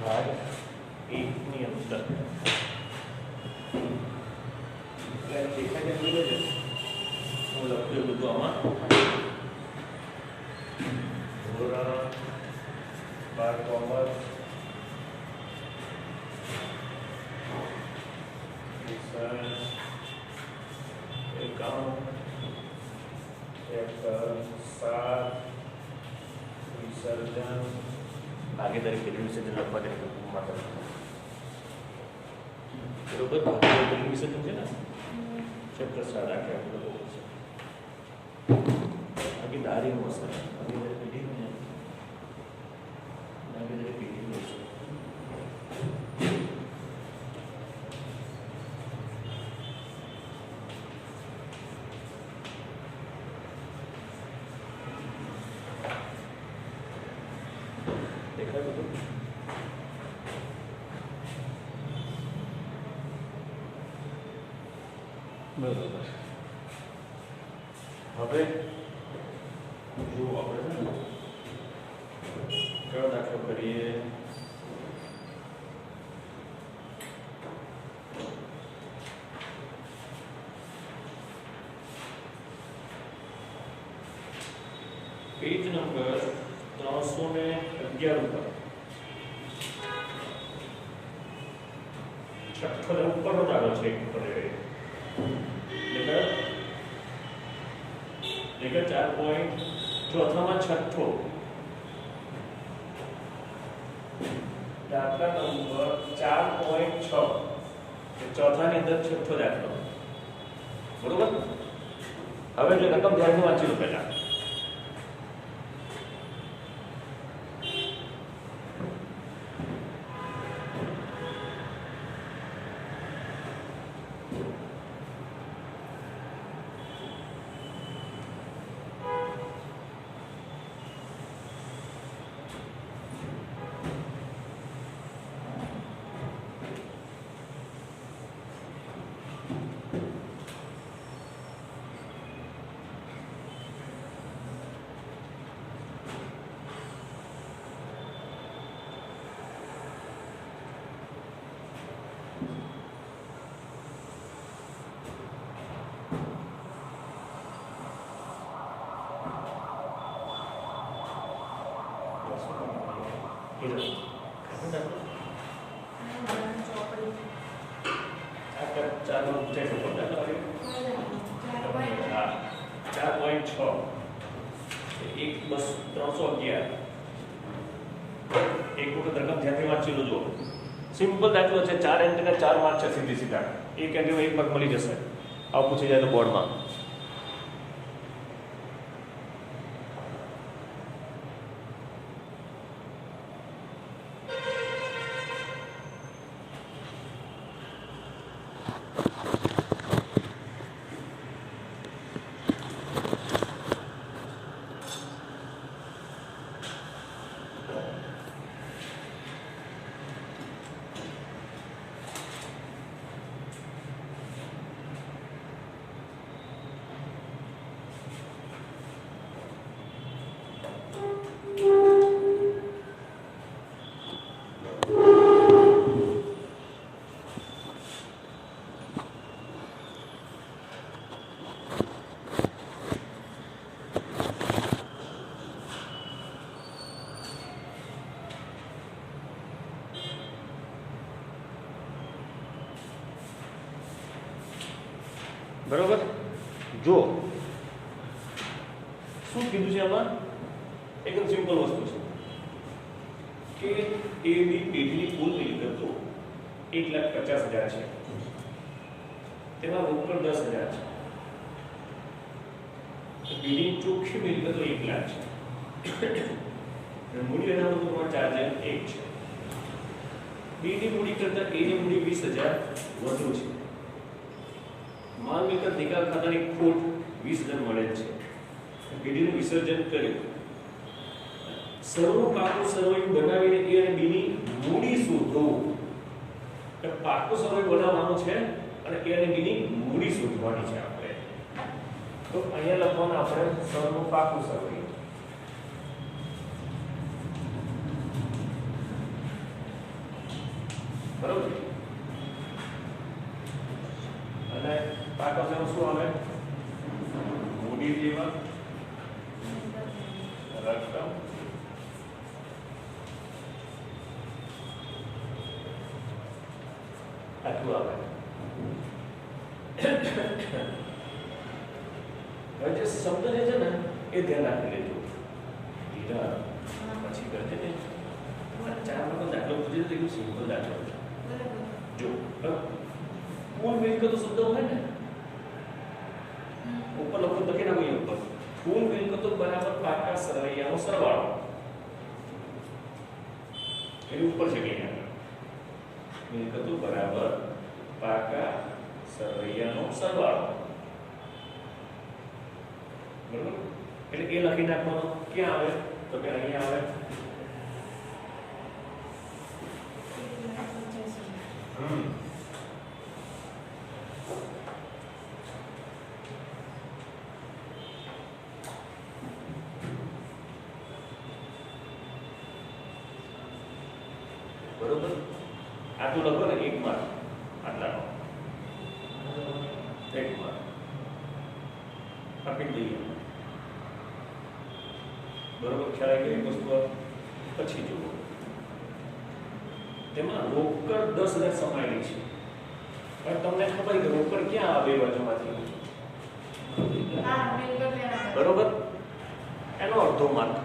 भाग 1 ની અંદર એટલે દેખાય છે જોઈ લેજો હું લખ્યું બધું આમાં ધોરણ 12 કોમર્સ एकाउंट विसर्जन आगे तरीके विसर्जन लखवा देने बरोबर भाग्य विसर्जन है ना चैप्टर 7 आगे आगे दारी में मस्त है आगे तरीके पीढ़ी में आगे तरीके पीढ़ी में बराबर હવે જો આપણે કયો દાખલો કરીએ પેજ નંબર 311 ઉપર છઠ્ઠો ઉપરનો દાખલો છે लेकर 4 पॉइंट चौथा में छठो दाखला नंबर 4.6 चौथा ની અંદર છઠ્ઠો દાખલો બરોબર હવે જો રકમ ધ્યાનથી વાંચી લો પહેલા सिंपल दाखलो છે 4 એન્ટ્રીના 4 માર્ક છે સીધી સીધા એક એન્ટ્રીમાં 1 માર્ક મળી જશે આવું પૂછી જાય તો બોર્ડમાં बराबर जो શું કીધું છે આમાં એકદમ સિમ્પલ વસ્તુ છે કે એ બી પેઢીની કુલ મિલકતો 1,50,000 છે તેમાં રોકડ 10,000 છે પેઢીની ચોખ્ખી મિલકતો 1 લાખ છે અને મૂડી અનામતનું પ્રમાણ ચાર્જ 1 છે બીની મૂડી કરતા એની મૂડી 20,000 વધુ છે माल मिलकत निकाल खाता ની ખોટ 20,000 મળે છે પેઢીનું વિસર્જન કર્યું સર્વ પાકું સર્વૈયું બનાવીને એ અને બી ની મૂડી શોધો કે પાકું સર્વૈયું બનાવવાનું છે અને એ અને બી ની મૂડી શોધવાની છે આપણે તો અહીંયા લખવાનું આપણે સર્વ પાકું સર્વૈયું બરોબર અને પાકા શેમાં શું આવે મૂડી જેવા રકમ આટલું આવે હવે જે શબ્દ જે છે ને એ ધ્યાન રાખી લેજો ધીરા પછી કરજે ને ચાર નંબર દાખલો પૂછી તો એકદમ સિમ્પલ દાખલો જો કુલ મિલકતો શબ્દ હોય ને ઉપર લખો લખી નાખો અહીંયા ઉપર કુલ મિલકતો બરાબર પાકા સરવૈયાનો સરવાળો એની ઉપર છે કે મિલકતો બરાબર પાકા સરવૈયાનો સરવાળો બરાબર એટલે એ લખી નાખવાનો ક્યાં આવે તો કે અહીંયા આવે બરોબર આટલું લખો ને એક માર્ક આટલાનો એક માર્ક આપી દઈએ બરોબર ખ્યાલ આવી ગયો વસ્તુ પછી જુઓ તેમાં રોકડ 10,000 સમાયેલી છે પણ તમને ખબર કે રોકડ ક્યાં આવે બે બાજુમાંથી બરોબર એનો અડધો માર્ક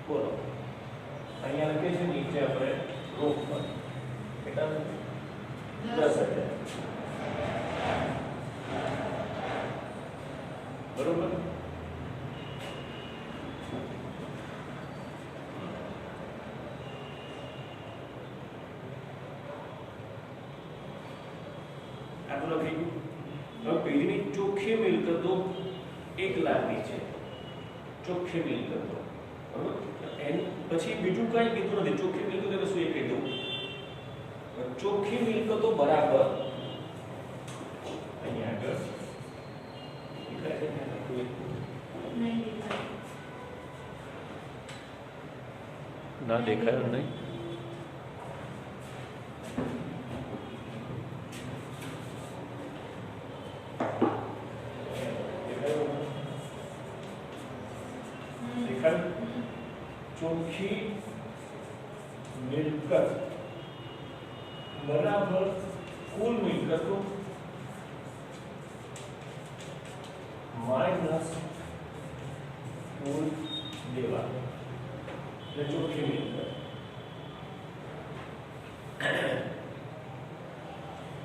બોલો અહીંયા લખે છે નીચે આપણે રોકડ કેટલા 10,000 બરોબર આટલું લખી હવે પેઢીની ચોખ્ખી મિલકતો 1 લાખની છે ચોખ્ખી મિલકતો બરોબર એની પછી બીજું કઈ કીધું નથી ચોખ્ખી મિલકતો એટલે શું એ કહી દઉં ચોખ્ખી મિલકતો બરાબર અહીંયા આગળ ના દેખાય નહીં ચોખ્ખી મિલકત બરાબર કુલ મિલકતો માઇનસ કુલ દેવા એટલે ચોખ્ખી મિલકત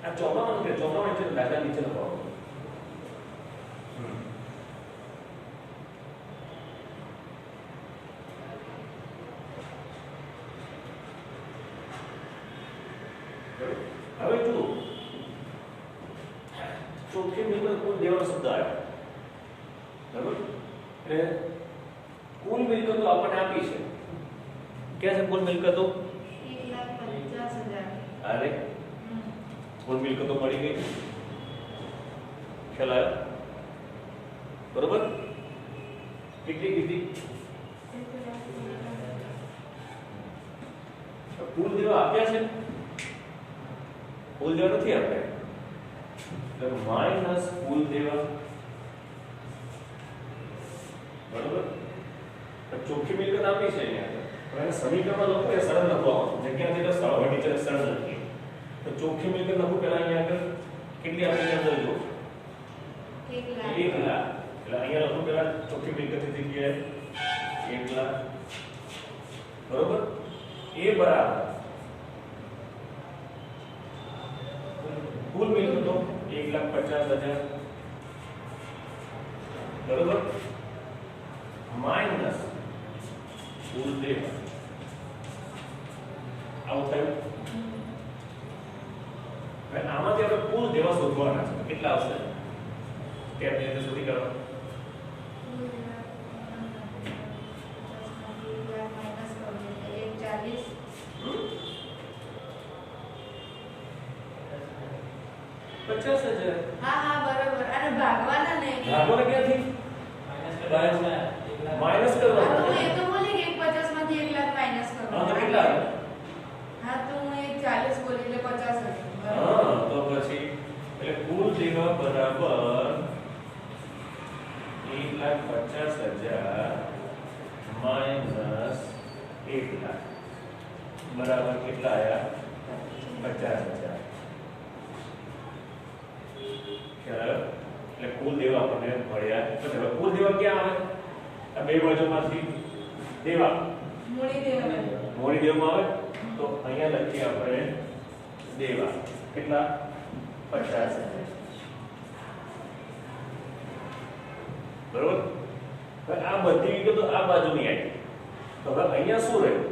આ ચોપડામાં કે ચોપડામાં છે દાખલા નીચે લખવાનું હવે જુઓ ચોખ્ખી મિલકત કુલ દેવાનો શબ્દ આવ્યો બરાબર એટલે કુલ મિલકતો આપણને આપી છે ક્યાં છે કુલ મિલકતો 1,50,000 અરે કુલ મિલકતો મળી ગઈ ખ્યાલ આવ્યો બરોબર કેટલી કીધી કુલ દેવા આપ્યા છે કુલ દેવા નથી આપણે એટલે માઇનસ કુલ દેવા બરોબર ચોખ્ખી મિલકત આપી છે અહીંયા પણ સમીકરણમાં લખો એ સરળ લખવાનું જગ્યાથી એટલે સરળ હોય નીચે સરળ લખીએ તો ચોખ્ખી મિલકત લખું પહેલા અહીંયા આગળ કેટલી આપી અંદર જો 1 લાખ એટલે અહીંયા લખું પહેલા ચોખ્ખી મિલકતની જગ્યાએ 1 લાખ બરોબર એ બરાબર કુલ મિલકતો 1,50,000 બરોબર માઇનસ કુલ દેવા આવું થયું હવે આમાંથી આપણે કુલ દેવા શોધવાના છે કેટલા આવશે સ્ટેપ ની અંદર શોધી કાઢો પચાસ હજાર હા બરાબર અને ભાગવાના નહીં ભાગવાના ક્યાંથી માઇનસ કરવાના તો એ તો બોલી કે 50 માંથી 1 લાખ માઇનસ કરવાના હા તો કેટલા આવે હા તો હું 1 40 બોલી એટલે 50 હશે. હા તો પછી એટલે કુલ દેવા બરાબર 1,50,000 માઈનસ 1 લાખ બરાબર કેટલા આયા 50,000. ખ્યાલ આવ્યો? એટલે કુલ દેવા આપણને મળ્યા. તો હવે કુલ દેવા ક્યાં આવે? આ બે બાજુમાંથી દેવા મૂડી દેવા. મોડી દેવામાં આવે તો અહીંયા લખીએ આપણે દેવા કેટલા 50,000. બરોબર. હવે આ બધી વિગતો આ બાજુની આવી. તો હવે અહીંયા શું રહ્યું?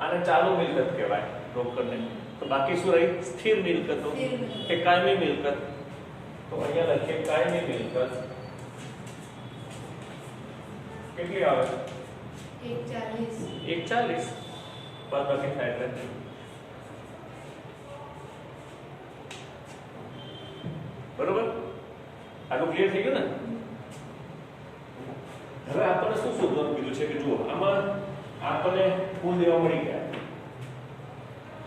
આને ચાલુ મિલકત કહેવાય રોકડને. તો બાકી શું રહી? સ્થિર મિલકતો કે કાયમી મિલકત. તો અહીંયા લખીએ કાયમી મિલકત કેટલી આવે? 1,40. બાદ બાકી થાય એટલે બરોબર. આટલું ક્લિયર થઈ ગયું ને? હવે આપણને શું શોધવાનું કીધું છે કે જુઓ આમાં આપણને કુલ દેવા મળી ગયા.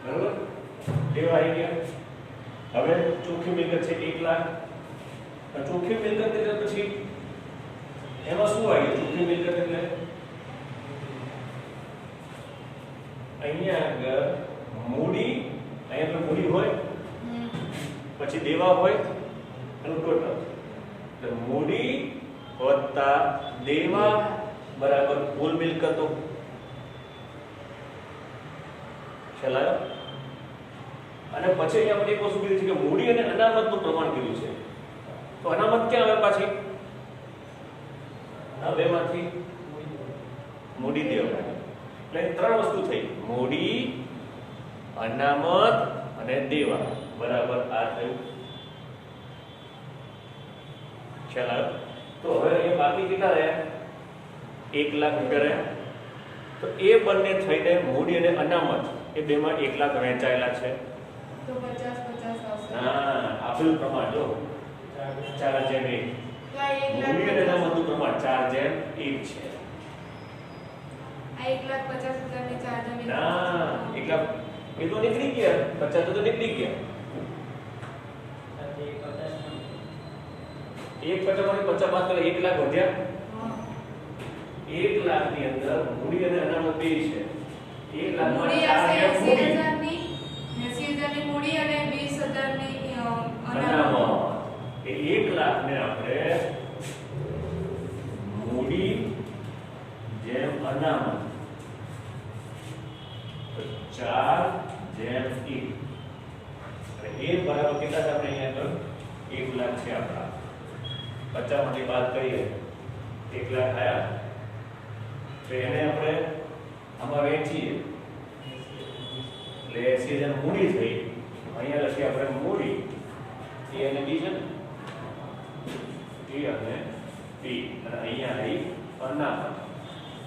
બરોબર. દેવા આવી ગયા. હવે ચોખ્ખી મિલકત છે 1 લાખ. ચોખ્ખી મિલકત એટલે પછી એમાં શું આવી ગયું? ચોખ્ખી મિલકત એટલે અહીંયા આગળ મૂડી, અહીંયા તો મૂડી હોય પછી દેવા હોય એનું ટોટલ. એટલે મૂડી વત્તા દેવા બરાબર કુલ મિલકતો. ખ્યાલ આવ્યો? અને પછી અહીંયા આપણે એક વસ્તુ કીધી છે કે મૂડી અને અનામતનું પ્રમાણ કીધું છે. તો અનામત ક્યાં આવે પાછી? આ બેમાંથી મૂડી દેવા. એટલે ત્રણ વસ્તુ થઈ: મૂડી, અનામત અને દેવા બરાબર આ થયું. ખ્યાલ આવ્યો? તો હવે અહીંયા બાકી કેટલા રહ્યા? 1 લાખ રૂપિયા રહ્યા. તો એ બંને થઈને મૂડી અને અનામત એ બેમાં 1 લાખ વહેંચાયેલા છે. તો 50 આવશે. હા, આપેલું પ્રમાણ જો 4/1. મૂડી અને અનામતનું પ્રમાણ 4/1 છે. આ 1,50,000 ને 4 ના, 1 લાખ એ તો નીકળી ગયા. 50 તો નીકળી ગયા. 1,50 માંથી 50 બાદ કરે 1 લાખ વધ્યા. 1 લાખ ની અંદર મૂડી અને અનામત બે છે. 1 લાખ મૂડી આવશે 80,000 ની 80,000 ની મૂડી અને 20,000 ની અનામત. એ 1 લાખ ને આપણે મૂડી જેમ અનામત 4/1. અને એ બરાબર કેટલા છે આપણે અહીંયા આગળ 1 લાખ છે આપણા. 50 માંથી બાદ કરીએ 1 લાખ આયા. તો એને આપણે આમાં વેચીએ એટલે 80,000 મૂડી થઈ. અહીંયા લખીએ આપણે મૂડી એ અને બી છે ને, એ અને બી. અને અહીંયા આવી અનામત.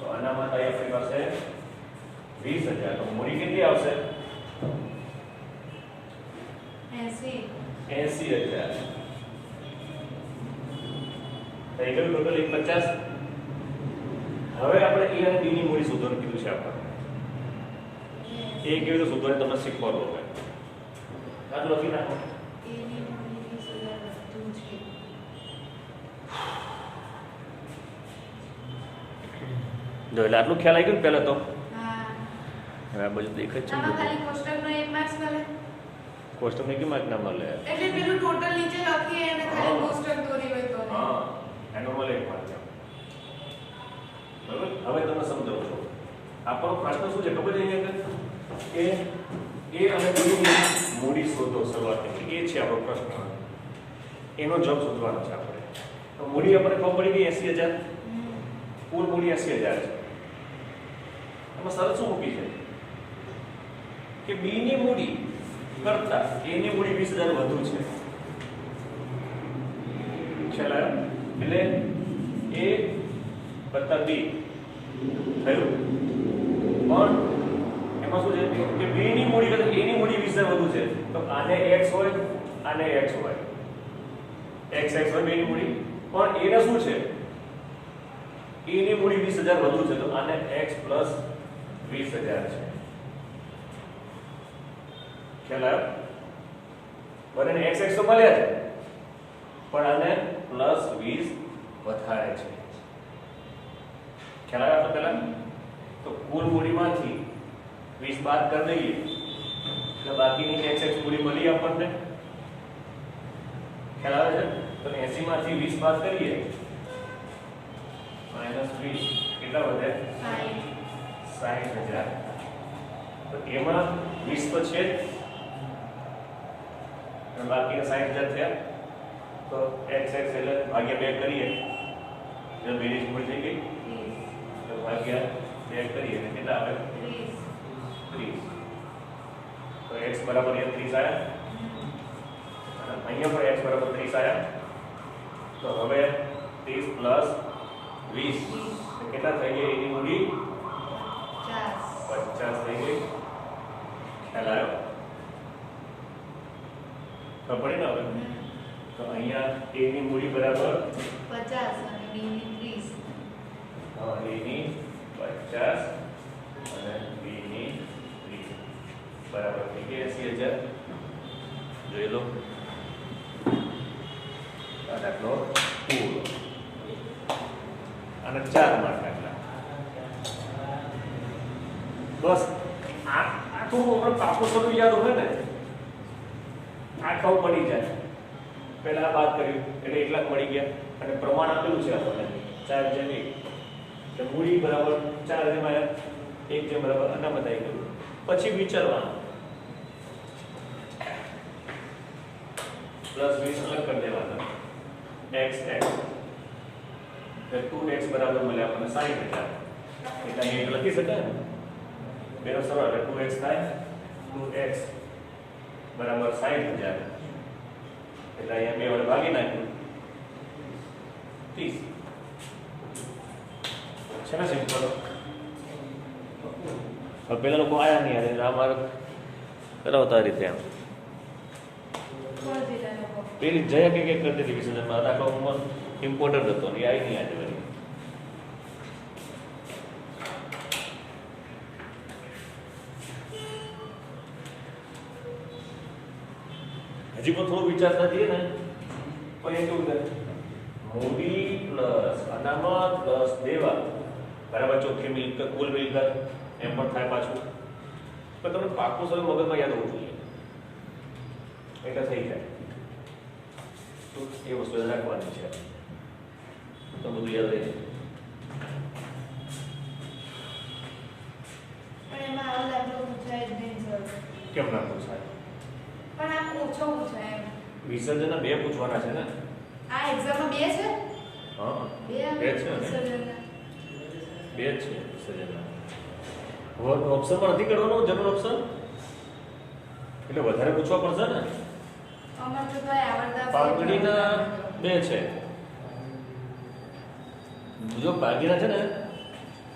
તો અનામત આવી આપણી પાસે 20,000. તો મૂડી કેટલી આવશે? 80,000. થઈ ગયું ટોટલ 1,50. હવે આપણે એ અને બી ની મૂડી શોધવાનું કીધું છે આપણને. એ કેવી રીતે શોધવાનું તમને શીખવાનું હવે. આટલું લખી નાખો. એ ની મૂડી 20,000 વધુ છે. જો એટલે આટલું ખ્યાલ આવી ગયું ને પહેલા તો. હા. હવે આ બધું દેખાય છે. આમાં ખાલી કોષ્ટકનો 1 માર્ક્સ મળે. કોષ્ટક ને કેમ માર્ક ના મળે? એટલે પેલું ટોટલ નીચે લખીએ અને ખાલી કોષ્ટક દોરી હોય તો. હા, એનો મળે એક માર્ક. બરાબર. હવે તમે સમજાવો છો. આપણો પ્રશ્ન શું છે ખબર છે અહીંયા કે એ અને બી ની મૂડી શોધો શરૂઆતથી. એ છે આપણો પ્રશ્ન. એનો જવાબ શોધવાનો છે આપણે. તો મૂડી આપણે ખબર પડી ગઈ 80,000. કુલ મૂડી 80,000 છે. આમાં શરત શું મૂકી છે કે બી ની મૂડી કરતા એ ની મૂડી 20,000 વધુ છે. ખ્યાલ આવ્યો? એટલે એ વત્તા બી થયું. પણ એમાં શું છે કે બી ની મૂડી કરતા એ ની મૂડી 20,000 વધુ છે. તો આને x હોય, આને x હોય, x હોય બે ની મૂડી. પણ એને શું છે? એ ની મૂડી 20,000 વધુ છે. તો આને x + 20,000 છે. ખ્યાલ આવ્યો? બંનેને x તો મળ્યા છે, પણ આને +20 વધારે છે. ખ્યાલ આવ્યો? તો પહેલા તો કુલ મૂડીમાંથી 20 બાદ કરી દઈએ એટલે બાકીની x મૂડી મળી આપણને. ખ્યાલ આવે છે? તો 80 માંથી 20 બાદ કરીએ -20 કેટલા વધે? 60,000. તો એમાં 20 તો છે જ અને બાકીના 60,000 થયા. તો x એટલે ભાગ્યા 2 કરીએ એટલે બેની મૂડી થઈ ગઈ. તો ભાગ્યા 2 કરીએ એટલે કેટલા આવે? 30. તો x બરાબર 30 આવ્યા અને અહીંયા પણ x બરાબર 30 આવ્યા. તો હવે 30 + 20 કેટલા થઈ ગયા? એની મૂડી 50 થઈ ગઈ. ખ્યાલ આવ્યો? ખબર પડી ને હવે? તો અહીંયા a ની મૂડી બરાબર 50 અને b ની 30. હા, a ની 50 અને b ની 30 બરાબર થઈ ગઈ 80,000. જોઈ લો આ દાખલો પૂરો. અને 4 માર્ક આટલા. બસ આ થોડું આપણે પાકું સ્વરૂપ યાદ હોય ને આ ખબર પડી જાય. પહેલા બાદ કર્યું એટલે એટલા જ મળી ગયા અને પ્રમાણ આપેલું છે આપણને 4:1 એટલે મૂડી બરાબર 4 જેમ આવ્યા 1 જેમ બરાબર અનામત આવી ગયું. પછી વિચારવાનું +20 અલગ કરી દેવાના x એટલે 2x બરાબર મળે આપણને 60,000. એટલે અહીં લખી શકાય ને બેનો સરળ એટલે 2x થાય 2x બરાબર 60,000 એટલે અહીંયા 2 વડે ભાગી નાખ્યું 30 છે ને સિમ્પલ. હવે પેલા લોકો આયા નહીં યાર આ મારે કરાવતા રીતે આમ પેલી જયા કે કરતી હતી વિસર્જનમાં દાખલો ઇમ્પોર્ટન્ટ હતો ને આવી નહીં આજે વળી. હજી પણ થોડું વિચારતા જઈએ ને પણ એ કેવું થાય મૂડી પ્લસ અનામત પ્લસ દેવા બરાબર ચોખ્ખી મિલકત કુલ મિલકત એમ પણ થાય પાછું. પણ તમને પાકું સર મગજમાં યાદ હોવું જોઈએ એટલે થઈ જાય. તો એ વસ્તુ યાદ રાખવાની છે તો બધું યાદ રહે. પણ એમાં આવો દાખલો પૂછાય જ નહીં સર. કેમ ના પૂછાય? પણ આમ ઓછો પૂછાય એમ. વિસર્જનના 2 પૂછવાના છે ને. આ એક્ઝામમાં 2 છે? હા 2 આવે 2 છે ને. વિસર્જનના 2 છે વિસર્જનના. ઓપ્શનમાં નથી કરવાનો જનરલ ઓપ્શન એટલે વધારે પૂછવા પડશે ને. અમાર તો ભાઈ આવડતા પાઘડીના 2 છે. જો બાકીના છે ને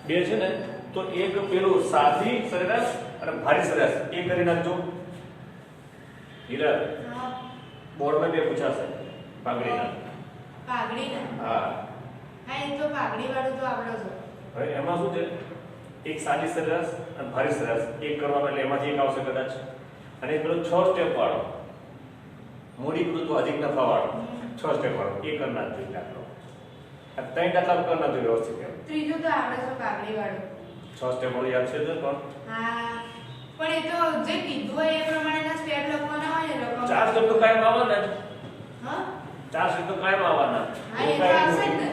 2 છે ને તો એક પેલું સાદી સરેરાશ અને ભારી સરેરાશ એ કરી નાખજો. હીરા હા બોર્ડમાં 2 પૂછાશે પાઘડીના. પાઘડીના હા હા એ તો પાઘડી વાળું તો આવડો છે. હવે એમાં શું છે એક સાદી સરેરાશ અને ભારી સરેરાશ એક કરવાનો એટલે એમાંથી એક આવશે કદાચ. અને પેલો 6 સ્ટેપ વાળો મૂડી કૃતો અધિક નફા વાળો 6 સ્ટેપ વાળો એ કરી નાખજો દાખલો. આ 3 દાખલા કરી નાખજો વ્યવસ્થિત. ત્રીજું તો આવડે છે પાઘડી વાળું. 6 સ્ટેપ વાળું યાદ છે તો પણ હા પણ એ તો જે કીધું હોય એ પ્રમાણેના સ્ટેપ લખવાના હોય ને લખવા. 4 સ્ટેપ તો કાયમ આવવાના જ. હા 4 સ્ટેપ તો કાયમ આવવાના. હા એ તો આવશે જ ને.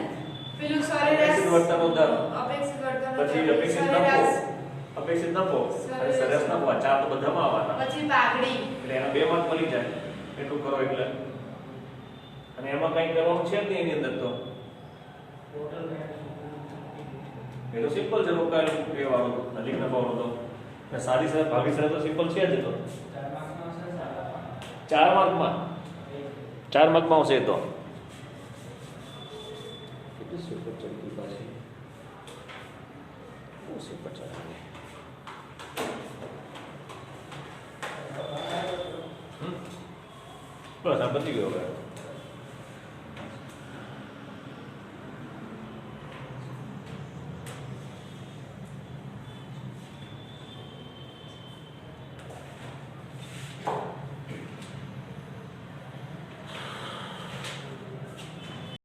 પેલું સરેરાશ અપેક્ષિત વર્તનનો દર અપેક્ષિત વર્તનનો પછી દર, અપેક્ષિત સરેરાશ, નફો અપેક્ષિત નફો અને સરેરાશ નફો આ 4 તો બધામાં આવવાના. પછી પાઘડી એટલે એના 2 માર્ક મળી જાય એટલું કરો એટલે. અને એમાં કંઈ કરવાનું છે જ નહીં એની અંદર તો એ તો સિમ્પલ છે રોકાયેલું એ વાળું અધિક નફા વાળું તો અને સાદી સરળ ભાગી સરળ તો સિમ્પલ છે જ તો 4 માર્કમાં આવશે એ તો. કેટલી સુપર ચડતી પાછી સુપર ચડતી. બસ આ પતી ગયો હવે.